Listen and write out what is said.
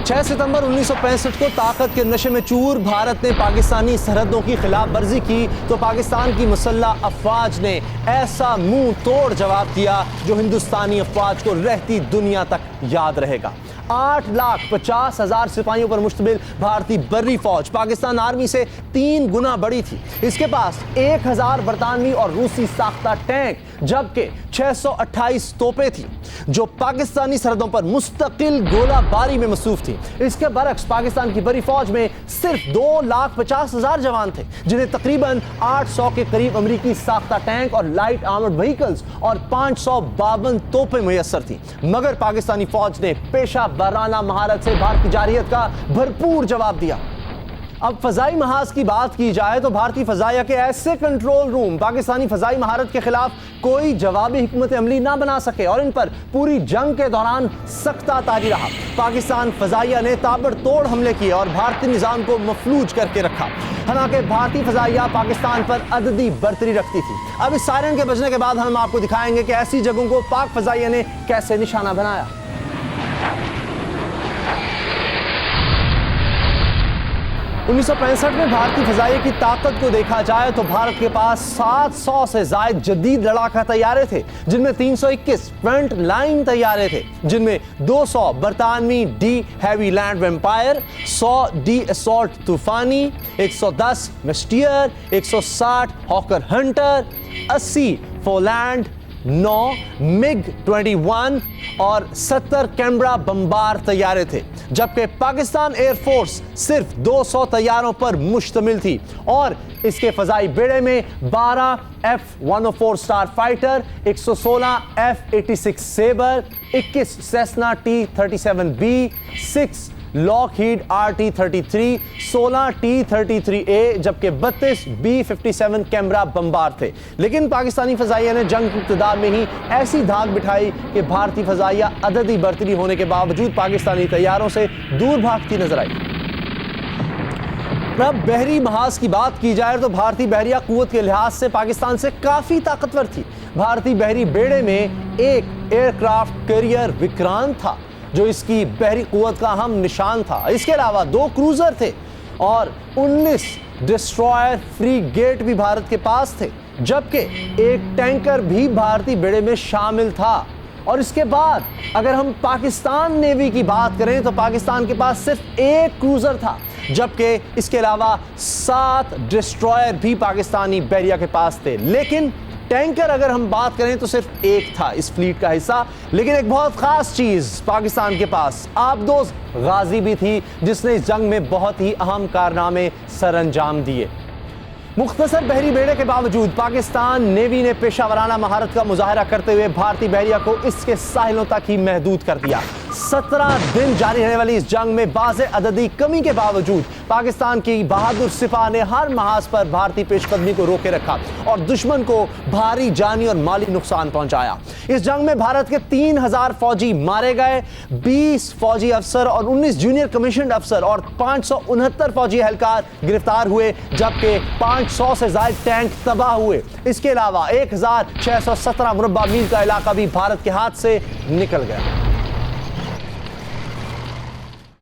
6 सितंबर 1965 को ताकत के नशे में चूर भारत ने पाकिस्तानी सरहदों की खिलाफ वर्जी की तो पाकिस्तान की मुसल्लह अफवाज ने ऐसा मुंह तोड़ जवाब दिया जो हिंदुस्तानी अफवाज को रहती दुनिया तक याद रहेगा। 8,50,000 सिपाहियों पर मुश्तमिल भारतीय बर्री फौज पाकिस्तान आर्मी से 3 गुना बड़ी थी। इसके पास 1,000 बरतानवी और रूसी साख्ता टैंक जबकि 628 तोपें थी जो पाकिस्तानी सरहदों पर मुस्तकिल गोलाबारी में मसरूफ थी। इसके बरक्स पाकिस्तान की बड़ी फौज में सिर्फ 2,50,000 जवान थे जिन्हें तकरीबन 800 के करीब अमेरिकी साख्ता टैंक और लाइट आर्मर्ड व्हीकल्स और 552 तोपें मुयस्सर थी। मगर पाकिस्तानी फौज ने पेशा वराना महारत से भारतीय जारहियत का भरपूर जवाब दिया। अब फजाई महाज की बात की जाए तो भारतीय फजाइया के ऐसे कंट्रोल रूम पाकिस्तानी फजाई महारत के खिलाफ कोई जवाबी हिकमत अमली ना बना सके और इन पर पूरी जंग के दौरान सख्ता तारी रहा। पाकिस्तान फजाइया ने ताबड़तोड़ हमले किए और भारतीय निजाम को मफलूज करके रखा। हालांकि भारतीय फजाइया पाकिस्तान पर अददी बर्तरी रखती थी। अब इस सायरन के बजने के बाद हम आपको दिखाएंगे कि ऐसी जगहों को पाक फजाइया ने कैसे निशाना बनाया। 1965 में भारतीय फजाइया की ताकत को देखा जाए तो भारत के पास 700 से ज्यादा जदीद लड़ाका तैयारे थे जिनमें 321 फ्रंट लाइन तैयारे थे जिनमें 200 बरतानवी de Havilland Vampire, 100 Dassault तूफानी, 110 Mystere, 160 Hawker Hunter, 80 Folland, 9 MiG 21 और 70 कैमरा बम्बार तैयारे थे जबकि पाकिस्तान एयरफोर्स सिर्फ 200 तैयारों पर मुश्तमिल थी और इसके फजाई बेड़े में 12 F-104 star fighter, 116 F-86 Sabre, 21 Cessna T-37B, 6 Lockheed RT-33, 16 T-33A जबकि 32 B-57 कैमरा बम्बार थे। लेकिन पाकिस्तानी फजाइया ने जंग की इब्तिदा में ही ऐसी धाक बिठाई कि भारतीय फजाइया अददी बर्तरी होने के बावजूद पाकिस्तानी तैयारों से दूर भागती नजर आई। अब बहरी महाज की बात की जाए तो भारतीय बहरिया कुव्वत के लिहाज से पाकिस्तान से काफी ताकतवर थी। भारतीय बहरी बेड़े में एक एयरक्राफ्ट कैरियर विक्रांत था जो इसकी बहरी कुव्वत का अहम निशान था। इसके अलावा 2 क्रूजर थे और 19 डिस्ट्रॉयर फ्रीगेट भी भारत के पास थे जबकि एक टैंकर भी भारतीय बेड़े में शामिल था। और इसके बाद अगर हम पाकिस्तान नेवी की बात करें तो पाकिस्तान के पास सिर्फ 1 क्रूजर था जबकि इसके अलावा 7 डिस्ट्रॉयर भी पाकिस्तानी बहरिया के पास थे। लेकिन टैंकर अगर हम बात करें तो सिर्फ 1 था इस फ्लीट का हिस्सा। लेकिन एक बहुत खास चीज पाकिस्तान के पास आबदोज गाजी भी थी जिसने इस जंग में बहुत ही अहम कारनामे सरअंजाम दिए। मुख्तसर बहरी बेड़े के बावजूद पाकिस्तान नेवी ने पेशावराना महारत का मुजाहरा करते हुए भारतीय बहरिया को इसके साहिलों तक ही महदूद कर दिया। 17 दिन जारी रहने वाली इस जंग में बाज़े अददी कमी के बावजूद पाकिस्तान की बहादुर सिपाह ने हर महाज पर भारतीय पेशकदमी को रोके रखा और दुश्मन को भारी जानी और माली नुकसान पहुंचाया। इस जंग में भारत के 3,000 फौजी मारे गए, 20 फौजी अफसर और 19 जूनियर कमीशन अफसर और 569 फौजी एहलकार गिरफ्तार हुए जबकि 500 से ज्यादा टैंक तबाह हुए। इसके अलावा 1,617 मुरब्बा मील का इलाका भी भारत के हाथ से निकल गया।